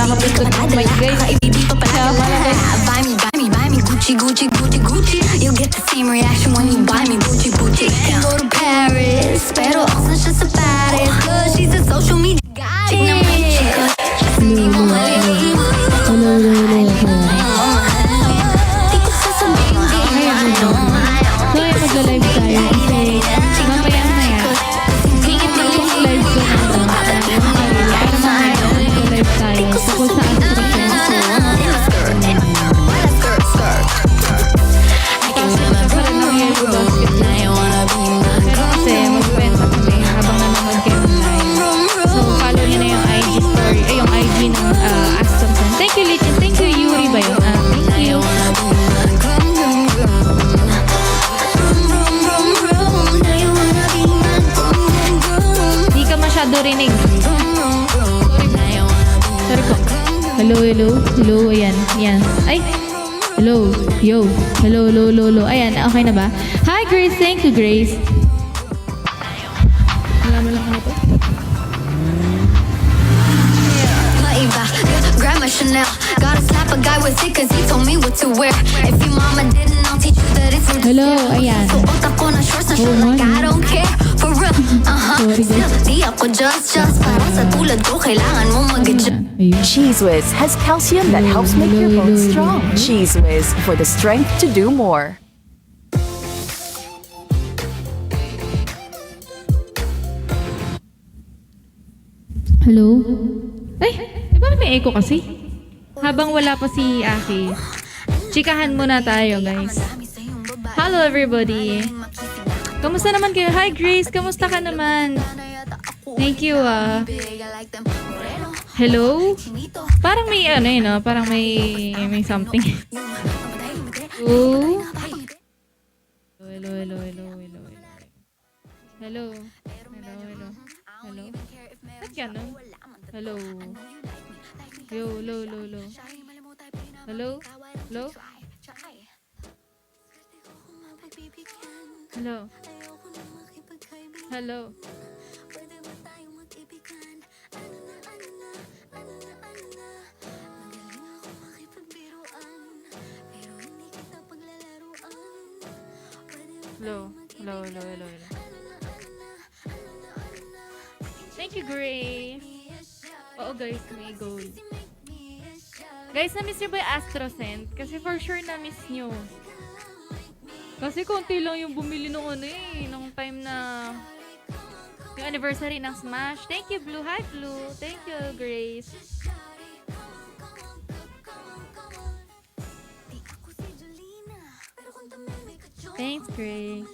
my guys. Buy me Gucci, Gucci, Gucci, Gucci. You'll get the same reaction when you buy me Gucci, Gucci. Can go to Paris, pero also just about it. Cause she's a social media chick na may chica. Just hindi mo malilimu. Di ko sasabihin, di mo So, ay magla-live tayo kasi mamaya na yan. Mag-live ko na ito. Para mamaya mag-live tayo. Tungkol sa rinig. Sorry po. Hello, hello. Hello, ayan. Ayan. Ay. Hello. Yo. Hello, hello, hello, hello. Ayan, okay na ba? Hi, Grace. Thank you, Grace. Malaman lang ako ito. Maiba, grab my Chanel. Gotta slap a guy with it cause he told me what to wear. If your mama didn't, I'll teach you that it's hello, ayan. So, otak ko na shorts na short like I don't care. For real, still, di ako just para sa tulad ko, kailangan mo mag-adjust. Cheese Whiz has calcium that helps make your bones strong. Cheese Whiz, for the strength to do more. Hello? Ay, bakit may echo kasi? Habang wala pa si Aki, chikahan muna tayo, guys. Hello, everybody. Kamusta naman kayo? Hi, Grace. Kamusta ka naman? Thank you, Hello? Parang may ano yun, no? Parang may something. Oh. Hello, hello, hello, hello, hello. Hello. Hello, hello. Hello. Ba't ganun? Hello. Yo, hello, hello, hello. Hello? Hello? Hello? Hello? Hello? Hello, hello, hello, hello. Thank you, Grace. Oo, guys, may gold. Guys, na-miss nyo ba yung Astrocent? Kasi for sure na-miss nyo. Kasi konti lang yung bumili nung ano nung time na yung anniversary ng Smash. Thank you, Blue. Hi, Blue. Thank you, Grace. Thanks, Grace.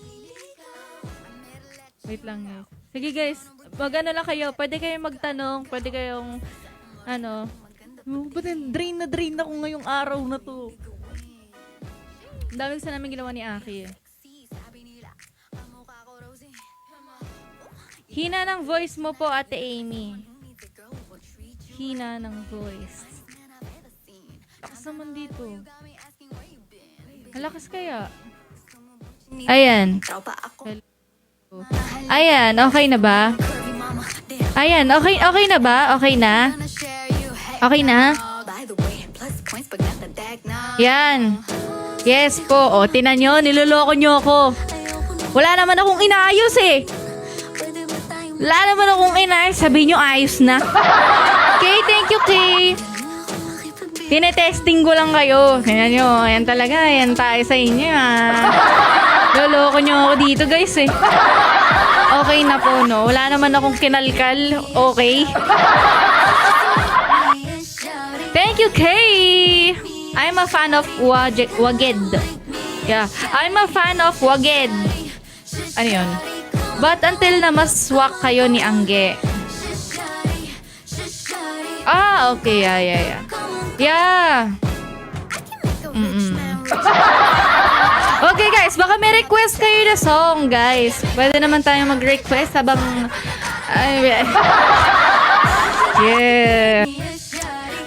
Wait lang, guys. Sige, guys. Mag-ano lang kayo. Pwede kayong magtanong. Pwede kayong, ano. Ba't drain na ako ngayong araw na to? Ang dami sa namin ginawa ni Aki. Hina ng voice mo po, Ate Amy. Hina ng voice. Lakas naman dito. Malakas kaya? Ayan. Ayan, okay na ba? Ayan, okay na ba? Okay na? Okay na? Yan. Yes po. O, tinan nyo, niloloko nyo ako. Wala naman akong inaayos eh. Wala naman akong inaayos. Sabi nyo, ayos na. Okay, thank you, Kay. Tinetesting ko lang kayo. Tingnan nyo, ayan talaga. Ayan tayo sa inyo, Loloko nyo ako dito, guys, eh. Okay na po, no? Wala naman akong kinalkal. Okay. Thank you, Kay. I'm a fan of Waged. Yeah, I'm a fan of Waged. Ano yun? But until na maswak kayo ni Angge. Ah, okay. Yeah. Yeah. Okay, guys. Baka may request kayo na song, guys. Pwede naman tayo mag-request habang... Yeah.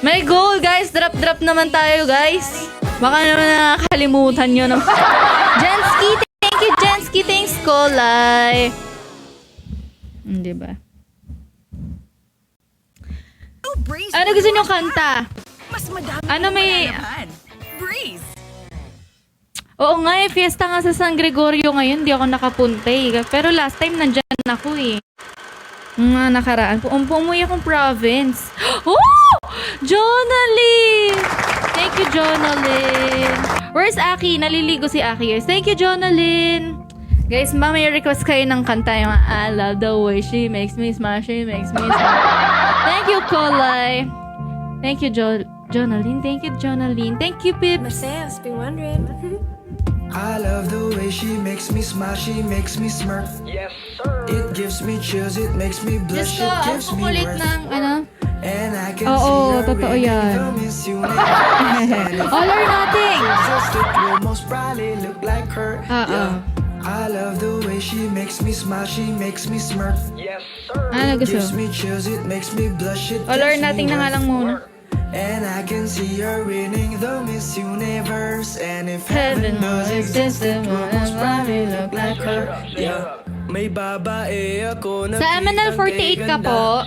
May goal, guys. Drop naman tayo, guys. Baka naman nakakalimutan nyo naman. Jensky, thank you, Jensky. Thanks, Kolay. Diba? Breeze. Ano gusto nyo kanta? Mas madami Ano may- naman. Breeze. Oo nga eh, fiesta nga sa San Gregorio ngayon, di ako nakapunta eh. Pero last time nandyan ako eh. Mga nakaraan. Umuwi akong province. Oh! Jonalyn! Thank you, Jonalyn. Where's Aki? Naliligo si Aki, guys. Thank you, Jonalyn. Guys, may request kayo ng kanta yung I love the way she makes me smile, she makes me smile. Thank you, Kolay. Thank you, Jonalyn. Thank you, Jonalyn. Thank you, Pips. Marcels, been wondering. I love the way she makes me smile, she makes me smirk. Yes, sir. It gives me chills, it makes me blush, Diyos ko, it ang gives me kukulit worth. ng, ano, And I can Oo, see her totoo in yan. the Miss Universe. all or nothing. Just it will most probably look like her. Oo. I love the way she makes me smile, she makes me smirk. Yes, sir. Ano gusto? Gives me chills, it makes me blush, it All or gives nothing me na nga worth. lang muna. And I can see her winning the Miss Universe. And if Heaven heaven does exist, it will most probably look like her. Yeah. May babae ako na Sa MNL 48 ka po.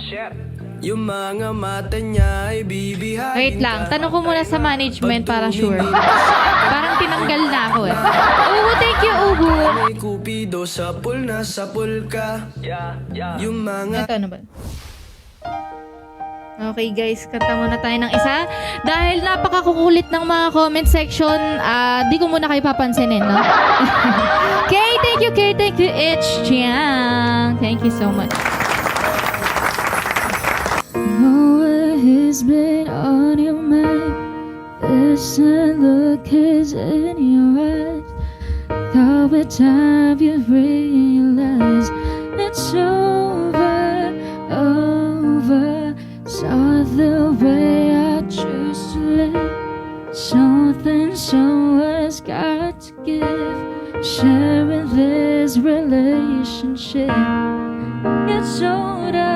Yung mga mata niya ay bibihain. Wait lang, tanong ko muna sa management para sure. Parang tinanggal na ako eh. Uhu, thank you, Uhu. May kupido sa pool na sa pool ka. Yung mga Ito, ano ba? Okay guys, kanta muna tayo ng isa. Dahil napakakukulit ng mga comment section, di ko muna kayo papansinin, no? Kay, thank you, Itch Chiang. Thank you so much. Know what has been on your mind. This look is in your eyes. Thought with time you realize it's over. Saw the way I choose to live. Something someone's got to give. Sharing this relationship. It's older.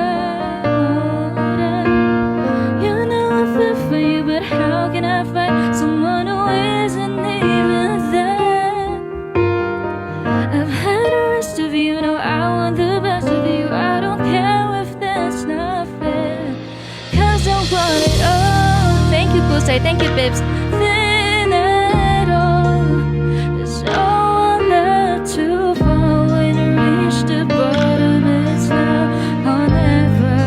You know I feel for you, but how can I find someone who isn't even there? I've had the rest of you, know I want the best of you. I don't care if that's not fair. Cause I want it all. Thank you, Kusay. Thank you, Pips. Then it all is all left to fall when I reach the bottom. It's now or never.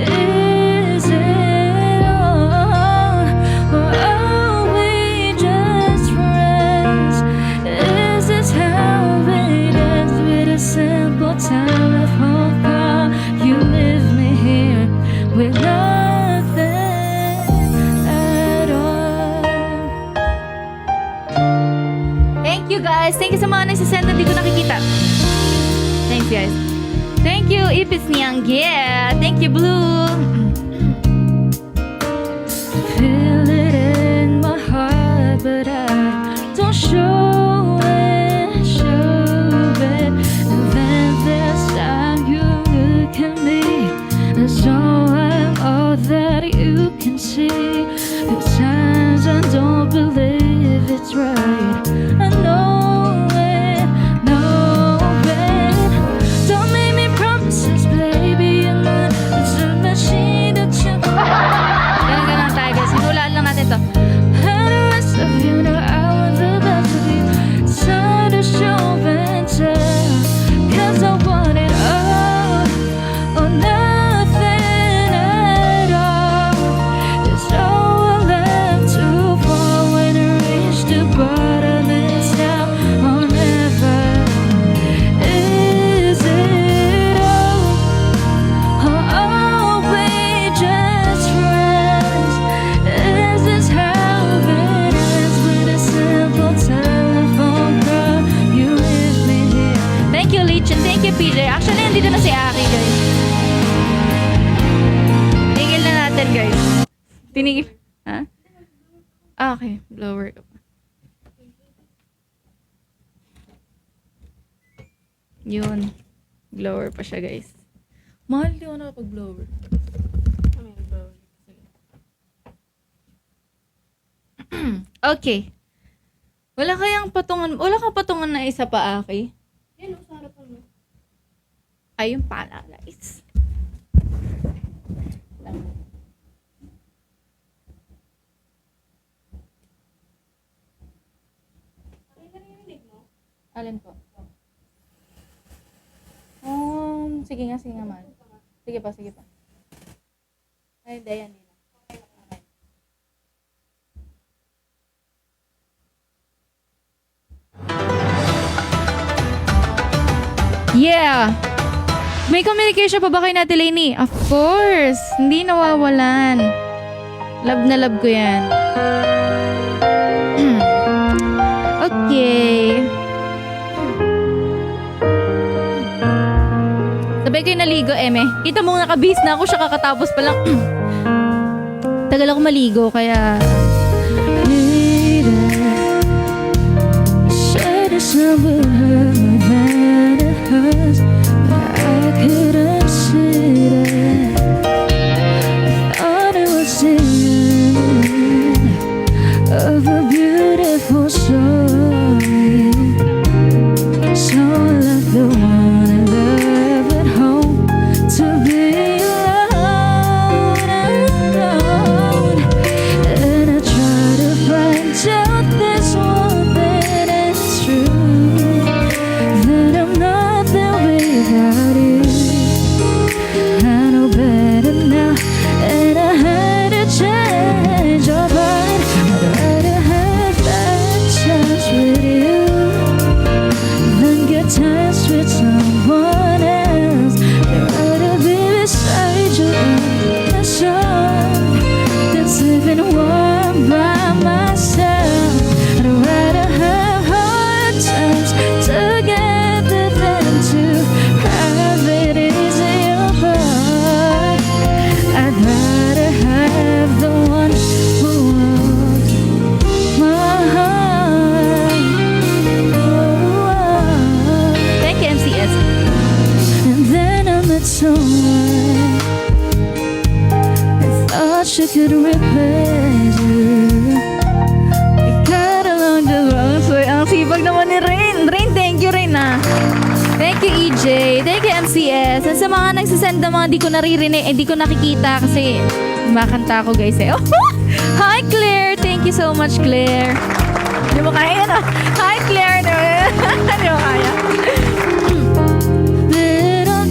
Is it all? Or are we just friends? Is this how it ends with a simple telephone call? You leave me here with nothing at all. Thank you guys. Thank you sa mga nagsisend na di ko nakikita. Thanks guys. Thank you, Ipis Niyang. Yeah. Thank you, Blue. Feel it in my heart, but I don't show it, And then there's time you look at me as though I'm all that you can see. At times I don't believe it's right. I know it. Don't make me promises, baby. I'm not a machine that you. Ganun tayo guys. Sinulaan lang natin to. And the rest of you know I want the best of you. It's hard to show and tell. Cause I want it all or nothing at all. There's nowhere left to fall when I reach the bottom. It's now or never. Is it all? Or are we just friends? Is this how it ends with a simple telephone call? You leave me here. Thank you, Lichen. Thank you, PJ. Actually, nandito na si Aki, guys. Tinigil na natin, guys. Tinigil. Ha? Ah, okay. Blower. Yun. Blower pa siya, guys. Mahal, di ako nakapag-blower. Okay. Wala kang patungan na isa pa, Aki? Yan, sa harapan mo. Ayun pala, guys. Alin po? Sige nga, man. Sige pa. Ay, hindi, yan. Okay. Yeah! May communication pa ba kayo natin, Lainey? Of course! Hindi nawawalan. Love na love ko yan. Okay. Sabay kayo naligo, Eme. Kita mo nakabihis na ako siya kakatapos pa lang. Tagal ako maligo, kaya... Of a beautiful story. So I left the one I love at home to be alone. And I try to find out this one that is true, that I'm nothing without you. I know better now, and I had to change your mind. I'd rather have bad times with you than good times with someone else. I'd rather be beside you in the sun than living warm by myself. I'd rather have hard times together than to have it easy apart. I'd rather have the one who wants my heart. Thank you, MCS. And then I met someone I thought she could replace you. We got along the wrong way. Ang sipag naman ni Rain. Rain, thank you, Rain, Thank you, EJ. Thank you, MCS. At sa mga nagsasend na mga di ko naririnig, di ko nakikita kasi makanta ako, guys, eh. Oh, hi, Claire. Thank you so much, Claire. Hindi mo kaya, no? Hi, Claire. Hindi mo kaya.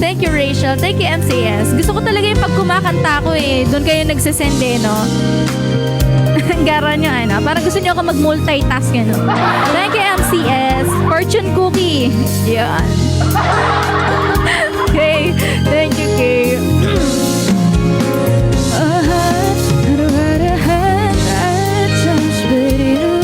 Thank you, Rachel. Thank you, MCS. Gusto ko talaga yung pag kumakanta ko, eh. Doon kayo nagsasend, eh, no? Ang gara nyo, ano? Parang gusto nyo ako mag-multitask, ano? Thank you, MCS. Fortune cookie. Yan. Okay. Thank you, Kay. I'd rather have bad times with you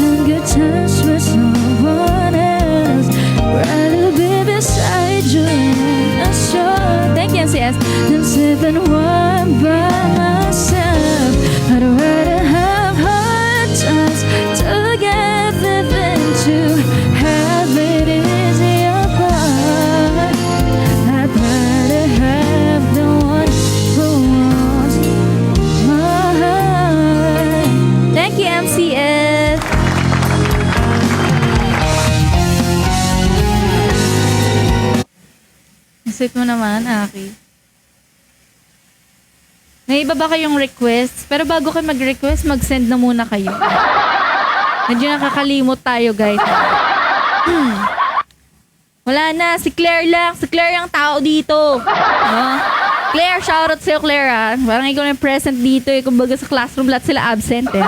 than good times with someone else. Rather be beside you in a sun Thank you, MCS. than living warm by myself. I'd rather have hard times together than to have it easy apart. I'd rather have the one who wants my heart. Thank you, MCS. Ang sweet mo naman, Aki. May iba ba kayong request? Pero bago kayo mag-request, mag-send na muna kayo. Medyo nakakalimot tayo, guys. Wala na, si Claire lang. Si Claire yung tao dito. No? Claire, shoutout sa'yo, Claire, ha? Parang ikaw na yung present dito, eh. Kumbaga sa classroom, lahat sila absent, eh.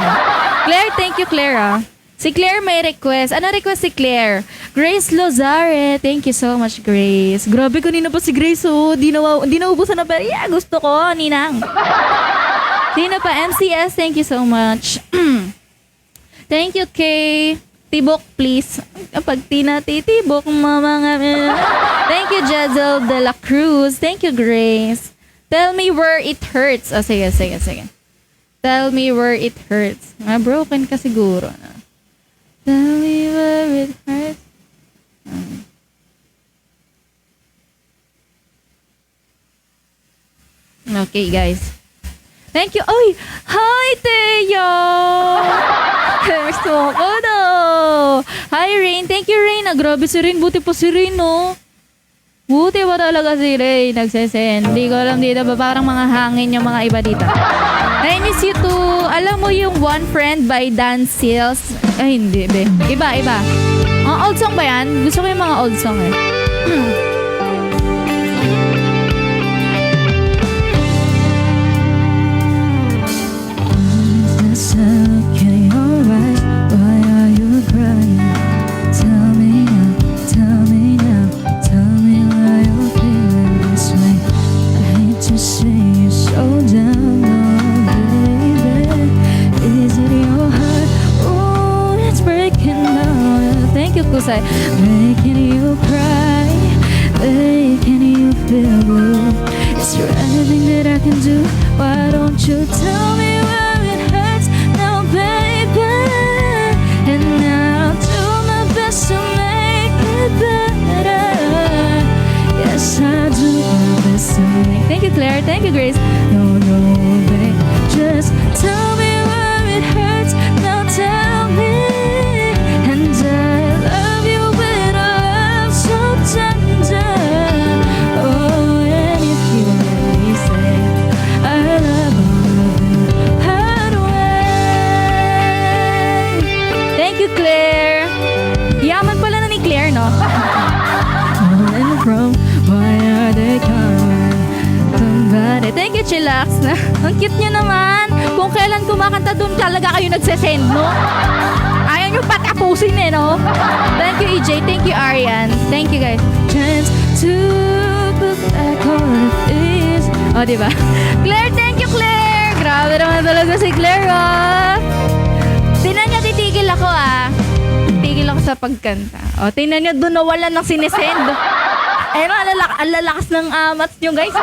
Claire, thank you, Claire, ha? Si Claire may request. Ano request si Claire? Grace Lozare. Thank you so much, Grace. Grabe, kanina pa si Grace, oh. Di naubusan na pa. Yeah, gusto ko, ninang. Sino pa? MCS, thank you so much. Thank you, Kay. Tibok, please. Kapag tinatitibok, mga... Thank you, Jezel de la Cruz. Thank you, Grace. Tell me where it hurts. Oh, sige. Tell me where it hurts. Broken ka siguro. Tell me where it hurts. Okay, guys. Thank you. Oy! Hi, Teo! Gusto ko, no? Hi, Rain. Thank you, Rain. Grabe si Rain. Buti pa si Rain, no? Buti pa talaga si Rain. Nagsasend. Hindi ko alam dito ba. Parang mga hangin yung mga iba dito. I miss you too. Alam mo yung One Friend by Dan Seals? Ay, hindi, be. Iba. old song ba yan? Gusto ko yung mga old song eh. Is this okay, alright? Why are you crying? Tell me now, tell me now, tell me why you're feeling this way. I hate to see you so down, oh baby. Is it your heart? Oh, it's breaking down. Thank you, Kusay. Making you cry, making you feel blue. Is there anything that I can do? Why don't you tell me where it hurts now, baby? And I'll do my best to make it better. Yes, I do my best to make. Thank you, Claire. Thank you, Grace. No, babe, just tell me where it hurts now. Tell me, and I love you with a love so tender. Oh, and if you let me say I love all of you right away. Thank you, Claire. Yaman pala na ni Claire, no? Falling from, why are they coming? Somebody. Thank you, Chillax. Ang cute nyo naman. Kung kailan kumakanta doon talaga kayo nagsesend, no? Ayaw nyo patapusin eh, no? Thank you, EJ. Thank you, Arian. Thank you, guys. Chance to put back on it is. O, diba? Claire, thank you, Claire. Grabe naman talaga si Claire, ah. Tingnan nyo, titigil ako, ah. Titigil ako sa pagkanta. O, tingnan nyo, doon nawalan ng sinesend. Eh, ang lalakas ng amats nyo, guys.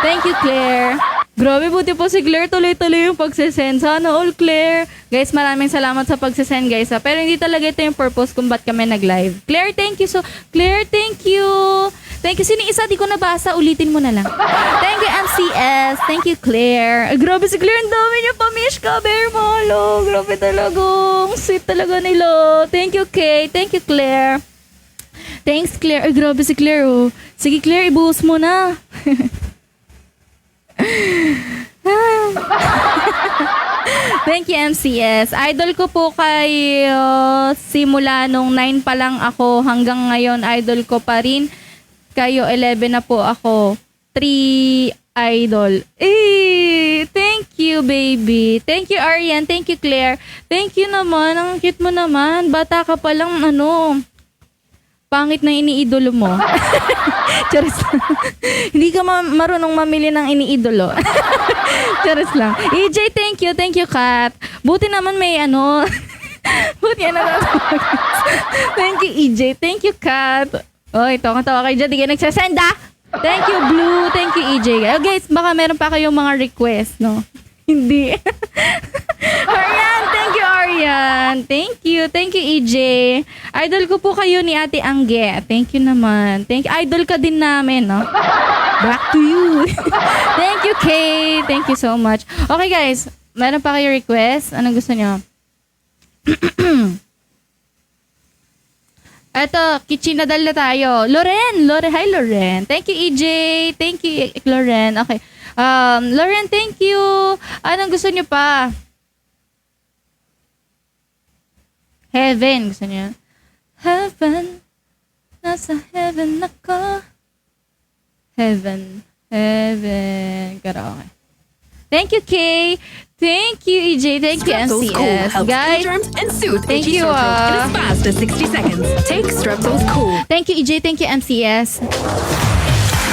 Thank you, Claire. Grabe, buti po si Claire. Tuloy-tuloy yung pagsisend. Sana all, Claire. Guys, maraming salamat sa pagsisend, guys. Ha? Pero hindi talaga ito yung purpose kung ba't kami nag-live. Claire, thank you. Claire, thank you. Thank you. Sino isa? Di ko nabasa. Ulitin mo na lang. Thank you, MCS. Thank you, Claire. Ay, grabe si Claire. Ang dami niya pa-mish ka. Bear Malo. Grabe talaga. Ang sweet talaga nila. Thank you, Kay. Thank you, Claire. Thanks, Claire. Ay, grabe si Claire, oh. Sige, Claire, ibuhos mo na. Thank you, MCS. Idol ko po kayo simula nung 9 pa lang ako hanggang ngayon. Idol ko pa rin. Kayo, 11 na po ako. 3 idol. Thank you, baby. Thank you, Arian. Thank you, Claire. Thank you naman. Ang cute mo naman. Bata ka pa lang, pangit na iniidolo mo. Charis lang. Hindi ka marunong mamili ng iniidolo. Charis lang. EJ, thank you. Thank you, Kat. Buti naman may Buti yan na. Thank you, EJ. Thank you, Kat. Oy, tawa kayo dyan. Di kayo nagsasend, ah. Thank you, Blue. Thank you, EJ. Oh, guys, baka meron pa kayong mga request, no? Hindi. Arian, thank you, Arian. Thank you. Thank you, EJ. Idol ko po kayo ni Ate Angge. Thank you naman. Thank you. Idol ka din namin, no? Back to you. Thank you, Kay. Thank you so much. Okay, guys. Meron pa kayo request? Anong gusto nyo? Eto, Kichinadal na tayo. Loren. Hi, Loren. Thank you, EJ. Thank you, Loren. Okay. Loren, thank you. Anong gusto niyo pa? Heaven. Gusto niyo? Heaven. Nasa heaven ako. Heaven. Karaoke. Thank you, Kay. Thank you, EJ. Thank you, Strepsils Cool MCS. helps Guys, kill germs and soothe thank itchy you, sore throat in as fast as 60 seconds. Take Strepsils Cool. thank you, EJ. Thank you, MCS.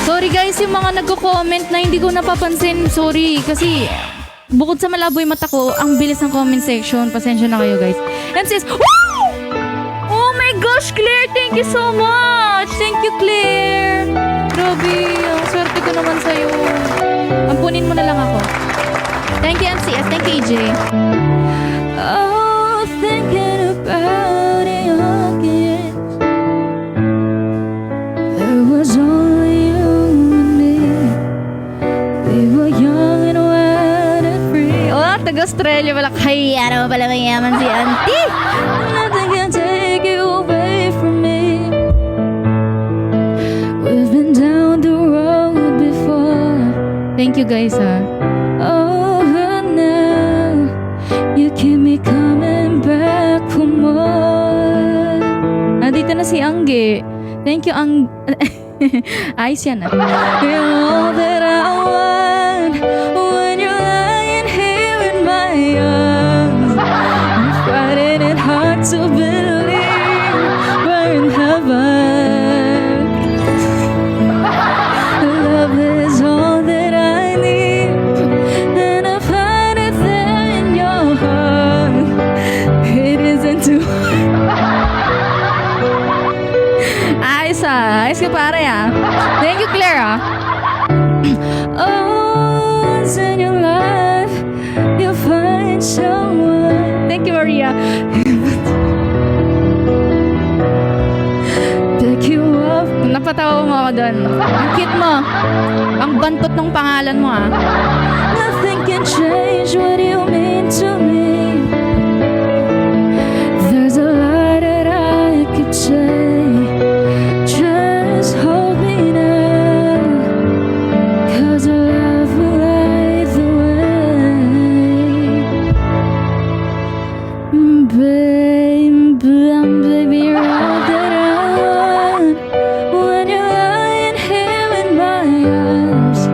Sorry guys, yung mga nagko-comment na hindi ko napapansin. Sorry, kasi bukod sa malabo yung mata ko, ang bilis ng comment section. Pasensya na kayo guys. MCS, woo! Oh my gosh, Claire, thank you so much. Thank you, Claire. Grabe, ang swerte ko naman sa'yo. Ampunin mo na lang ako. Thank you, MCS. Thank you, EJ. Oh, thinking about it again. There was only you and me. We were young and wild and free. Oh, taga-Australia pala. Kaya naman pala mayaman si Auntie. Nothing can take you away from me. We've been down the road before. Thank you guys, ha. Oh, but now you keep me coming back for more. Nandito na na si Angge. Thank you, Ayos yan, ah. You're all that I want when you're lying here in my arms. I'm finding it hard to believe we're in heaven. Love is all that I need, and I find it there in your heart. It isn't too Ayos ka pare ah. Thank you, Claire ah. Oh, once in your life you'll find someone. Thank you, Maria. Pick you up. Napatawa mo ako doon. Ang cute mo. Ang bantot ng pangalan mo ah. Nothing can change what you mean to me. There's a lot that I could say. Just hold me now, 'cause our love will light the way. Baby, you're all that I want when you're lying here in my arms.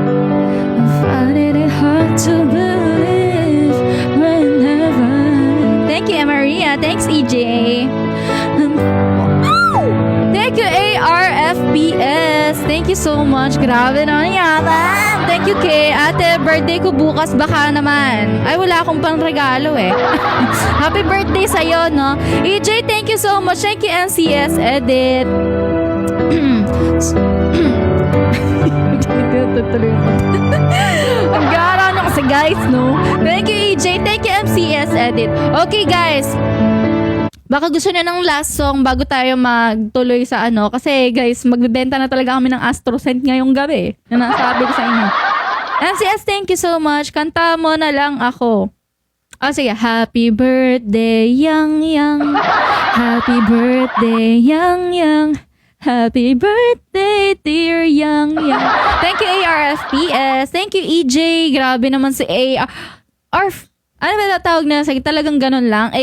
I'm finding it hard to believe we're in heaven. Thank you, Maria. Thanks, EJ. Thank you, ARFBS. Thank you so much. Grabe na yaman. Thank you, Kay. Ate, birthday ko bukas. Baka naman. Ay, wala akong pang regalo eh. Happy birthday sa'yo, no? EJ, thank you so much. Thank you, NCS Edit. Ang gara na kasi, guys, no? Thank you, EJ. Thank you, MCS Edit. Okay, guys. Baka gusto niyo ng last song bago tayo magtuloy sa ano. Kasi guys, magbebenta na talaga kami ng AstroSense ngayong gabi. Yan ang sabi ko sa inyo. MCS, thank you so much. Kanta mo na lang ako. Oh, sige. Happy birthday, Yang. Happy birthday, Yang. Happy birthday, dear Yang. Thank you, ARFPS. Thank you, EJ. Grabe naman si ARF. Ano ba tawag na? Sige, talagang ganun lang.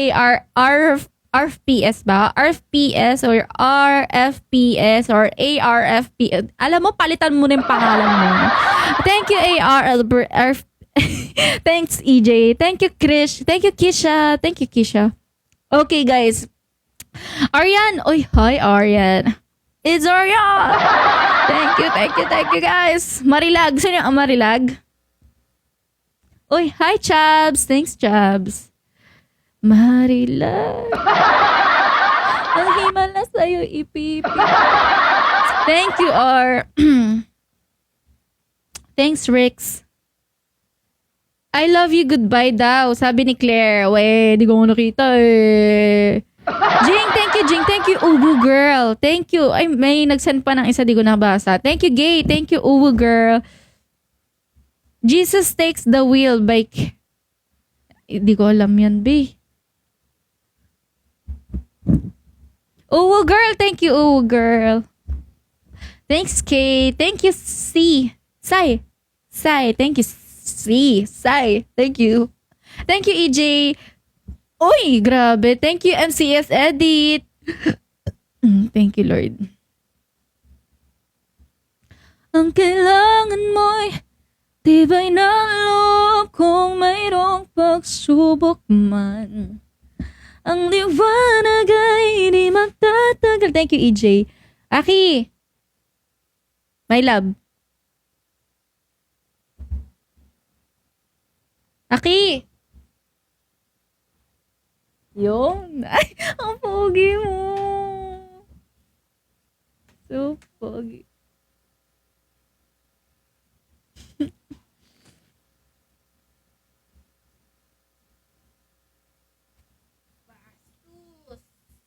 RFPS ba? RFPS or RFPS or ARFPS. Alam mo, palitan mo na yung pangalan mo. Thank you, Thanks, EJ. Thank you, Krish. Thank you, Kisha. Thank you, Kisha. Okay, guys. Aryan. Oy, hi, Aryan. It's Aryan. Thank you, guys. Marilag. Sino yung Marilag? Oy, hi, Chabs. Thanks, Chabs. Marilag. Ang himal na sa'yo, ipipi. Thank you, R. Thanks, Rix. I love you, goodbye daw. Sabi ni Claire. We, di ko nakita eh. Jing, thank you, Jing. Thank you, Uwu Girl. Thank you. Ay, may nag-send pa ng isa, di ko nabasa. Thank you, Gay. Thank you, Uwu Girl. Jesus Takes the Wheel by... Di ko alam yan, B. Uwu Girl. Thank you, Uwu Girl. Thanks, Kay. Thank you, C. Sai. Thank you, C. Sai. Thank you. Thank you, EJ. Uy, grabe. Thank you, MCS Edit. Thank you, Lord. Ang kailangan mo'y tibay ng loob kung mayroong pagsubok man. Ang liwanag ay di magtatagal. Thank you, EJ. Aki. My love. Aki. Yun. Ay, ang pogi mo. So pogi.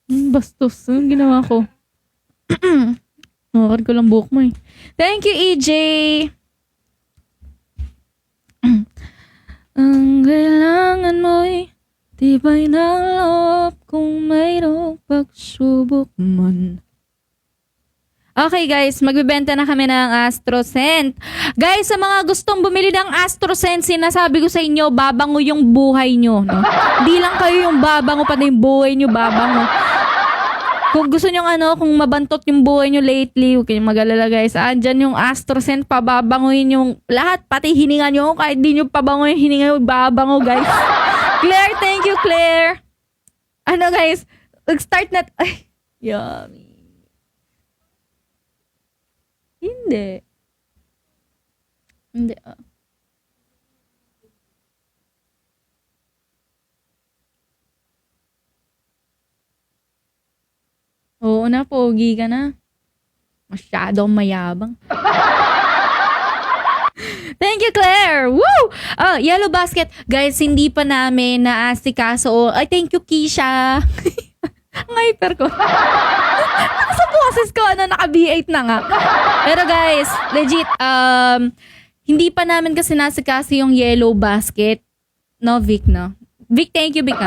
Bastos. Anong ginawa ko? Nakakad ko lang buhok mo eh. Thank you, EJ. Ang kailangan mo'y tibay ng loob kung mayroong pagsubok man. Okay guys, magbibenta na kami ng AstroSense. Guys, sa mga gustong bumili ng AstroSense, sinasabi ko sa inyo, babango yung buhay nyo. No? Hindi lang kayo yung babango, pati yung buhay nyo babango. Kung gusto nyo kung mabantot yung buhay nyo lately, huwag kayong mag-alala guys. Andyan yung AstroSense, pababanguhin yung lahat, pati hininga nyo. Kahit di nyo pabanguhin hininga nyo, babango guys. Claire, thank you Claire. Guys, start na... Ay, yummy. Hindi. Hindi. Oo na, pogi ka na. Masyadong mayabang. Thank you, Claire! Woo! Yellow basket. Guys, hindi pa namin naasikaso. Ay, thank you, Keisha. Ang hyper ko. Nasa boses ko, naka B8 na nga. Pero guys, legit, hindi pa namin kasi nasikaso yung yellow basket. No, Vic, no? Vic, thank you, Vic.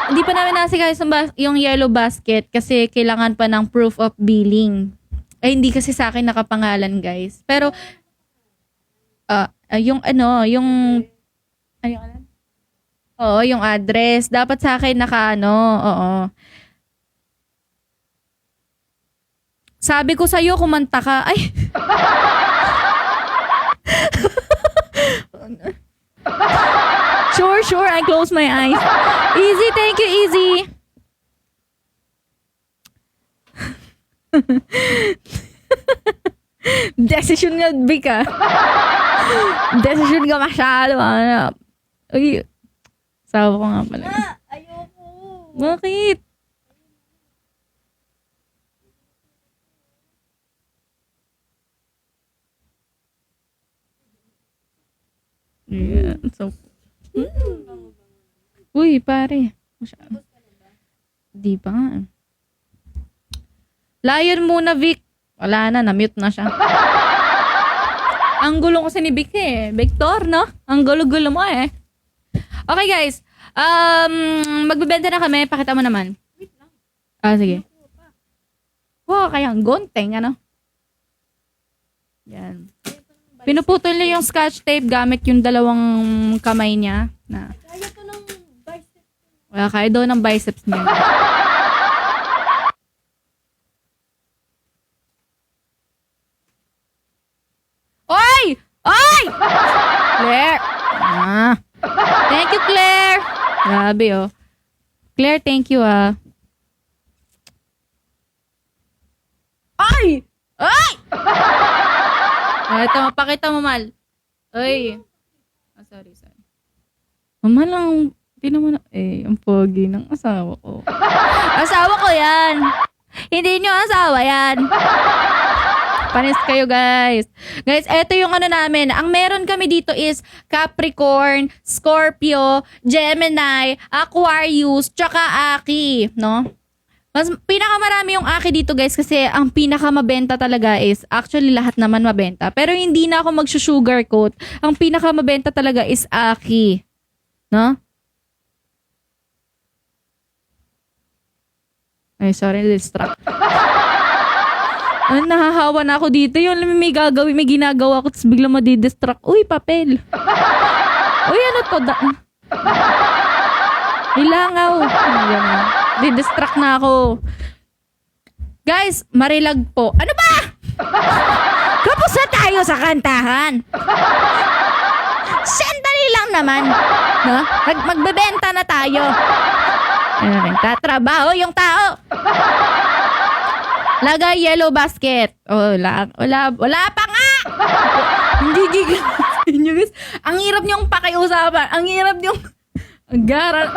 Hindi pa namin nasikaso yung yellow basket kasi kailangan pa ng proof of billing. Ay, hindi kasi sa akin nakapangalan, guys. Pero, yung oo, yung address. Dapat sa akin oo. Sabi ko sa'yo, kumanta ka. Ay! Sure, I close my eyes. Easy, thank you, Easy. Decision nga, Vic, Decision ka masyado, Uy, sawa ko nga pala. Ayoko. Bakit? Yeah, so... Uy, pare. Di pa nga. Lion muna, Vic. Wala na, na-mute na siya. Ang gulo kasi ni Vic Victor, no? Ang gulo-gulo mo Okay, guys. Magbebenta na kami. Pakita mo naman. Sige. Wow, kaya ang gonteng, Yan. Pinuputol niya yung scotch tape gamit yung dalawang kamay niya. Kaya to ng biceps. Wala, kaya daw ng biceps niya. Oy! Oy! Claire! Thank you, Claire! Grabe, Claire, thank you, Ay! Ay! Ito, mapakita mo, Mal. Ay. Sorry. Mama lang, hindi naman, ang pogi ng asawa ko. Asawa ko yan. Hindi nyo asawa yan. Panis kayo, guys. Guys, eto yung namin. Ang meron kami dito is Capricorn, Scorpio, Gemini, Aquarius, tsaka Aki, no? Mas pinakamarami yung Aki dito, guys, kasi ang pinakamabenta talaga is, actually lahat naman mabenta, pero hindi na ako mag-sugarcoat. Ang pinakamabenta talaga is Aki. No? Ay, sorry, distract. Nahahawa na ako dito. Yung may ginagawa ko, tapos bigla madidistract. Uy, papel. Uy, ano to? Ilangaw. Didistract na ako. Guys, marilag po. Ano ba? Kapos na tayo sa kantahan. Sandali lang naman. No? Magbebenta na tayo. Tatrabaho yung tao. Lagay yellow basket. Wala pa nga. Hindi gigil nyo, guys. Ang hirap niyong pakiusapan. Ang hirap niyong garal.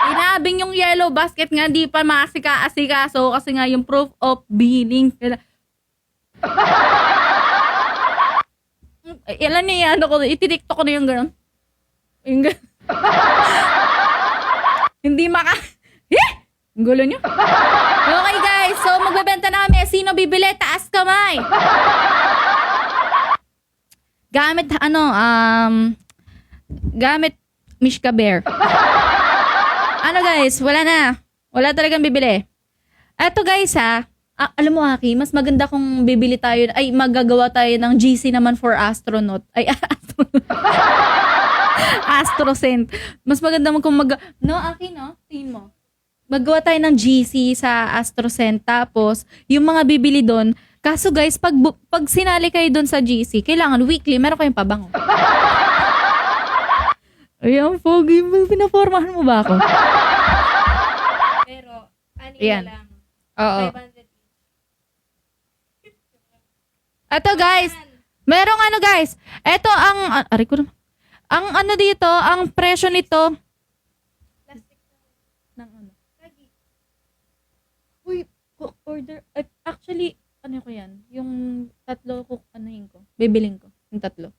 Inabing yung yellow basket nga, di pa maasika-asikaso kasi nga yung proof of billing. Ilan niya ko, ititiktok ko na yung gano'n. Yung gano'n. Hindi ang gulo nyo. Okay, guys, so magbebenta na kami. Sino bibili? Taas kamay. Gamit, gamit Mishka Bear. Guys, wala na. Wala talagang bibili. Eto, guys, alam mo, Aki, mas maganda kung bibili tayo, magagawa tayo ng GC naman for astronaut. AstroSense. Mas maganda mo kung no, Aki, no? Tingin mo. Maggawa tayo ng GC sa AstroSend. Tapos, yung mga bibili doon. Kaso guys, pag sinali kayo doon sa GC, kailangan weekly, meron kayong pabango. Ayan, Pogi. Pinapormahan mo ba ako? Pero, ani Ayan. na lang. Oo. 500. Ito guys, merong ano guys. Ito ang, aray ko naman. Ang ano dito, ang presyo nito. Ng ano? Uy, cook order. Actually, ano ko yan? Yung tatlo anuhin ko. Bibiling ko. Yung tatlo.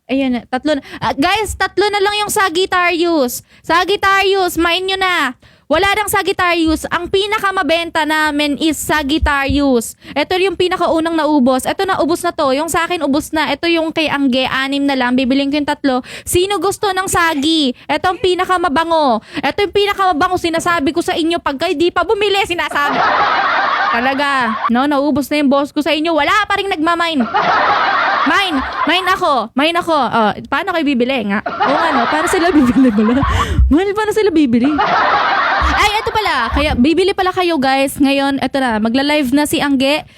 Ayan na, tatlo na. Guys, tatlo na lang yung Sagittarius. Sagittarius, main nyo na. Wala nang Sagittarius. Ang pinakamabenta namin is Sagittarius. Ito yung pinakaunang naubos. Ito na, ubos na to. Yung sa akin, ubos na. Ito yung kay Angge, 6 na lang. Bibiling ko yung tatlo. Sino gusto ng Sagi? Ito ang pinakamabango. Ito yung pinakamabango. Sinasabi ko sa inyo. Pag kayo di pa bumili, sinasabi. Talaga. No, naubos na yung boss ko sa inyo. Wala pa rin nagmamine. Mine ako. Oh, paano kayo bibili nga? Oo ano, para sila bibili pala. Paano sila bibili? Ay, ito pala. Kaya bibili pala kayo guys. Ngayon, ito na. Magla-live na si Angge.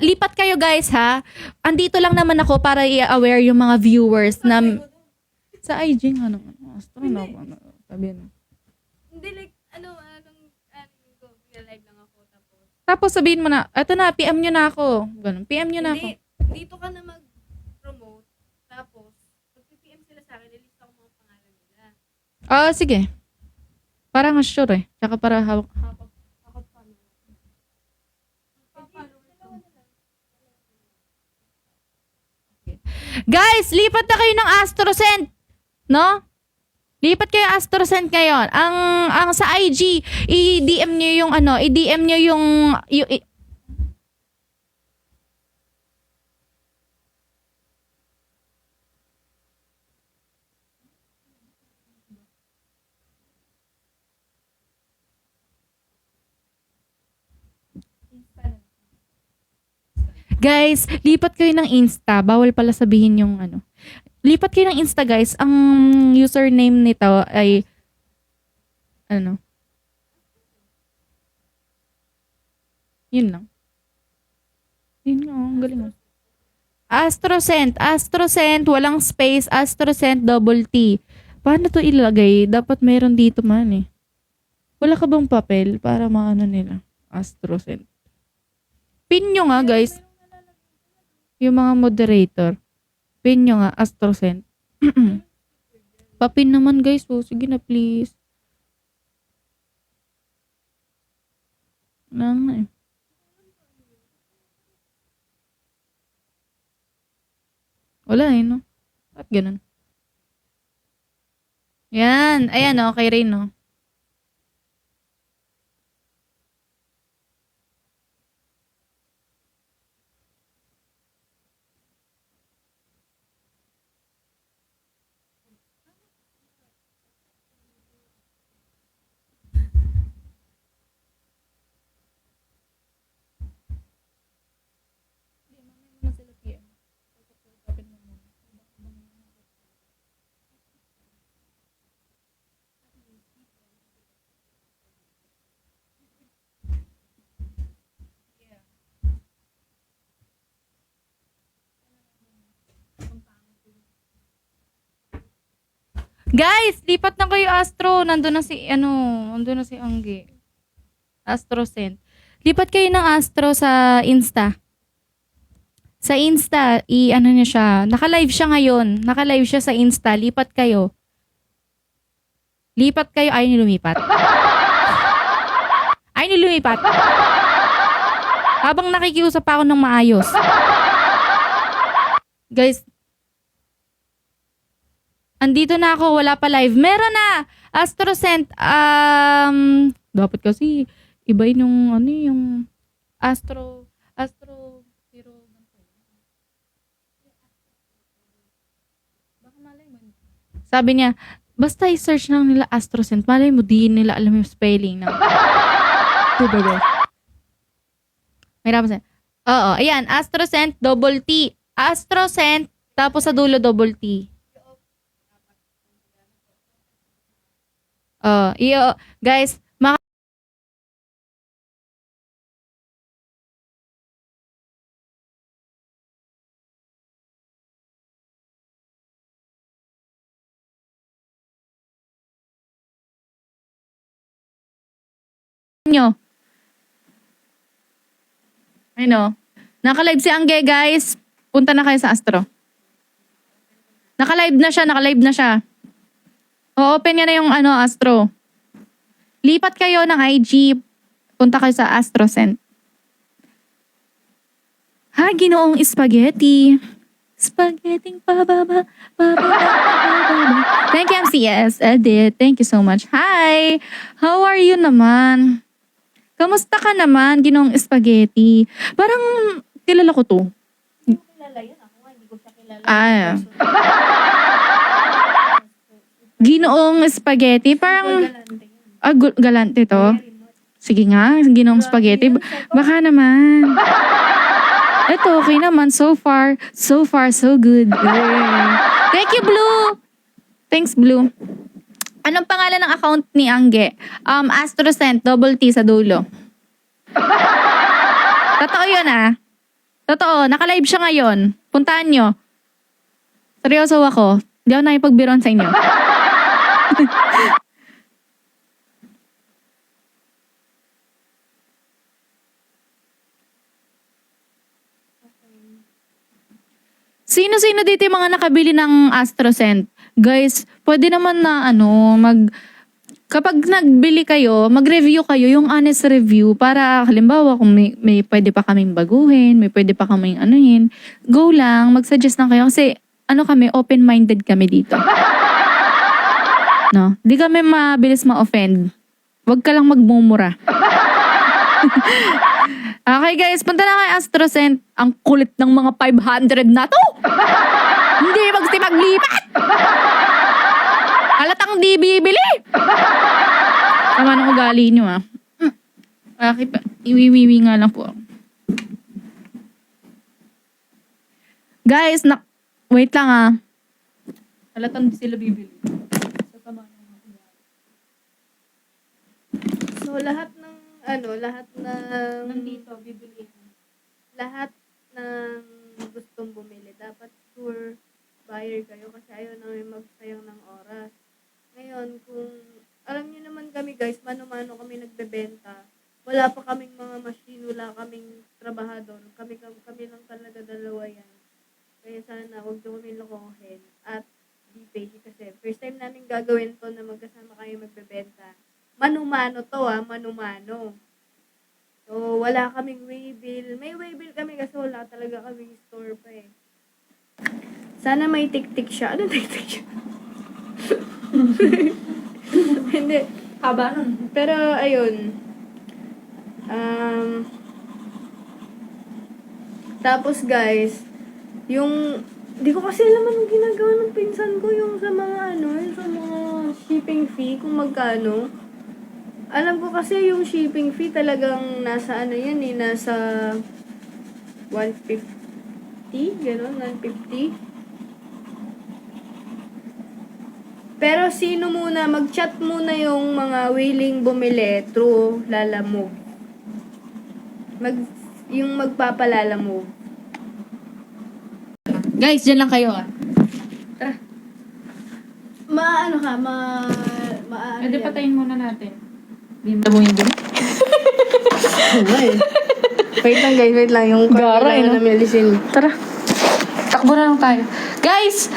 Lipat kayo guys ha. Andito lang naman ako para i-aware yung mga viewers na sa IG nga naman. Sabi na. Hindi like, live lang ako. Tapos sabihin mo na, eto na, PM nyo na ako. Ganun, PM nyo na ako. Hindi, dito ka na mag-promote. Tapos, pag-PM sila sa akin, nilista ko mga pangalan nila. Sige. Para nga sure eh. Tsaka para hawak. Guys, lipat na kayo ng AstroSend. No? Lipat kayo AstroSend ngayon. Ang sa IG, i-DM nyo yung i-DM nyo yung Guys, lipat kayo ng Insta. Bawal pala sabihin yung Lipat kayo ng Insta, guys. Ang username nito ay Yun lang. Yun nga, ang galing. AstroSend, walang space, AstroSend double T. Paano to ilagay? Dapat meron dito man eh. Wala ka bang papel para maano nila? AstroSend. Pin nyo nga, guys. Yung mga moderator. Pin nyo nga, AstroSend. Papin naman, guys. Sige na, please. Wala. Wala no? Ba't ganun? Yan. Ayan, okay rin, no? Guys, lipat na kayo Astro. Nandun na si Angge. AstroSend. Lipat kayo ng Astro sa Insta. Sa Insta, niyo siya. Naka-live siya ngayon. Naka-live siya sa Insta. Lipat kayo. Ayaw niyo lumipat. Habang nakikiusap ako ng maayos. Guys, andito na ako, wala pa live. Meron na! AstroSend, dapat kasi ibayin yung Astro, pero, baka malay mo. Sabi niya, basta i-search lang nila AstroSend, malay mo, di nila alam yung spelling na. Diba guys? Mahirap siya. Oo, ayan, AstroSend, double T. AstroSend, tapos sa dulo double T. Guys, nyo. Ano? Naka-live si Angge, guys. Punta na kayo sa Astro. Naka-live na siya. O-open niya na yung Astro. Lipat kayo ng IG. Punta kayo sa AstroSend. Ha, ginoong spaghetti. Spaghetti pababa. Thank you, MCS. Edit. Thank you so much. Hi! How are you naman? Kamusta ka naman, ginoong spaghetti? Parang kilala ko to. Kilala yun. Ako nga, hindi ko siya kilala. Ginoong spaghetti. Parang, galante to. Sige nga, ginoong spaghetti. Baka naman. Ito, okay naman. So far, so good. Yay. Thank you, Blue. Thanks, Blue. Anong pangalan ng account ni Angge? AstroSend, double T sa dulo. Totoo yun Totoo, naka-live siya ngayon. Puntahan nyo. Seryoso ako. Hindi ako nakipagbiron sa inyo. Sino-sino dito yung mga nakabili ng AstroSend? Guys, pwede naman na kapag nagbili kayo, mag-review kayo, yung honest review para halimbawa kung may pwede pa kaming baguhin, may pwede pa kaming anuhin, go lang, mag-suggest lang kayo kasi kami, open-minded kami dito. No? Di kami mabilis ma-offend. Huwag ka lang magmumura. Okay guys, punta na kay AstroSend. Ang kulit ng mga 500 na to. Hindi maglipat. Halatang di bibili. Sama ng ugali nyo Okay, iwiwiwi nga lang po. Guys, wait lang Halatang di sila bibili. So, lahat ng nandito, bibiliin. Lahat ng gustong bumili, dapat sure buyer kayo kasi ayaw namin magsayang ng oras. Ngayon, kung alam niyo naman kami guys, mano-mano kami nagbebenta. Wala pa kaming mga machine, wala kaming trabahador. Kami lang talaga dalawa yan. Kaya sana huwag niyo kami lokohin at be patient kasi first time namin gagawin to na magkasama kayo magbebenta. Mano-mano to mano-mano. So, wala kaming waybill. May waybill kami kasi wala talaga kaming store pa Sana may tik-tik siya. Ano tik-tik siya? Hindi. Haba nun. Pero, ayun. Tapos, guys, di ko kasi alam anong ginagawa ng pinsan ko yung sa mga shipping fee, kung magkano. Alam ko kasi yung shipping fee talagang nasa nasa 150, gano'n, 150. Pero sino muna, mag-chat muna yung mga willing bumili through Lalamove. Yung magpapalalamove. Guys, dyan lang kayo Tara. Pwede patayin muna natin. Tabuhin din. Wait lang. Yung Gara, namin alisin. Tara. Takbo na lang tayo. Guys!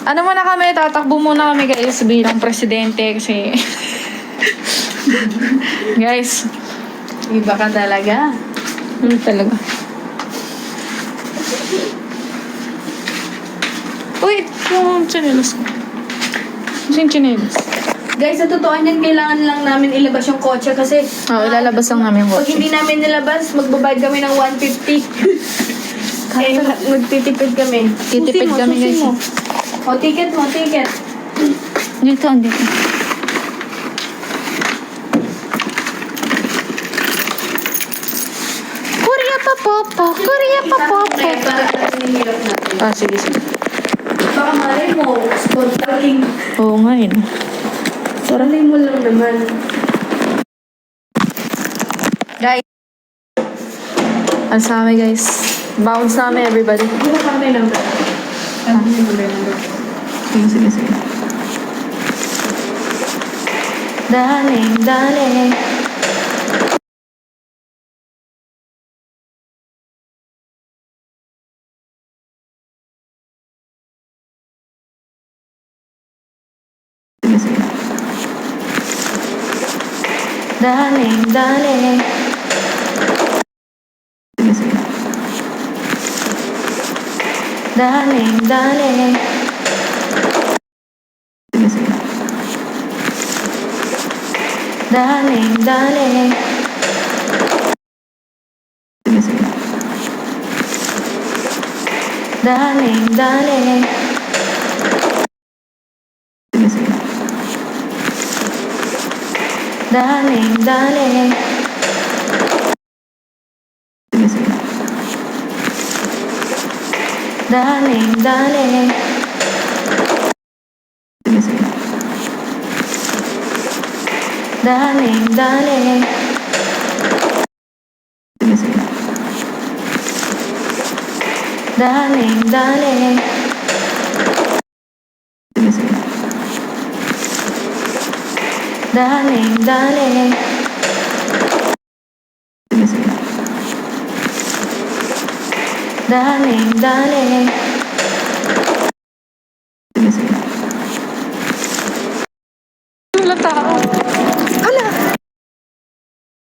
Muna kami? Tatakbo muna kami guys bilang presidente kasi... Guys. Iba ka talaga. Talaga. Wait! Yung chinelas ko. Yung chinelas. Guys, sa totoo niyan, kailangan lang namin ilabas yung kotse kasi... ilalabas lang namin yung Pag kotse. hindi namin nilabas, magbabayad kami ng 150. Magtitipid kami. Titipid kami guys. O, ticket mo. Dito. Korea pa popo. Sige. Baka malay mo, sponsoring. Oo nga Malay mo lang naman. Guys. Ang kami guys. Bounce na kami everybody. Hindi na kami number. Ano yung number? Sige. Darling, darling. Sige. Darling, darling. Sige. Darling, darling. Sige. Darling, darling. Sige. Darling, darling. Sige. Darling, darling. Sige. Darling, darling. Sige. Darling, darling. Sige. Darling, darling. Sige. Darling, darling. Sige. Darling, darling.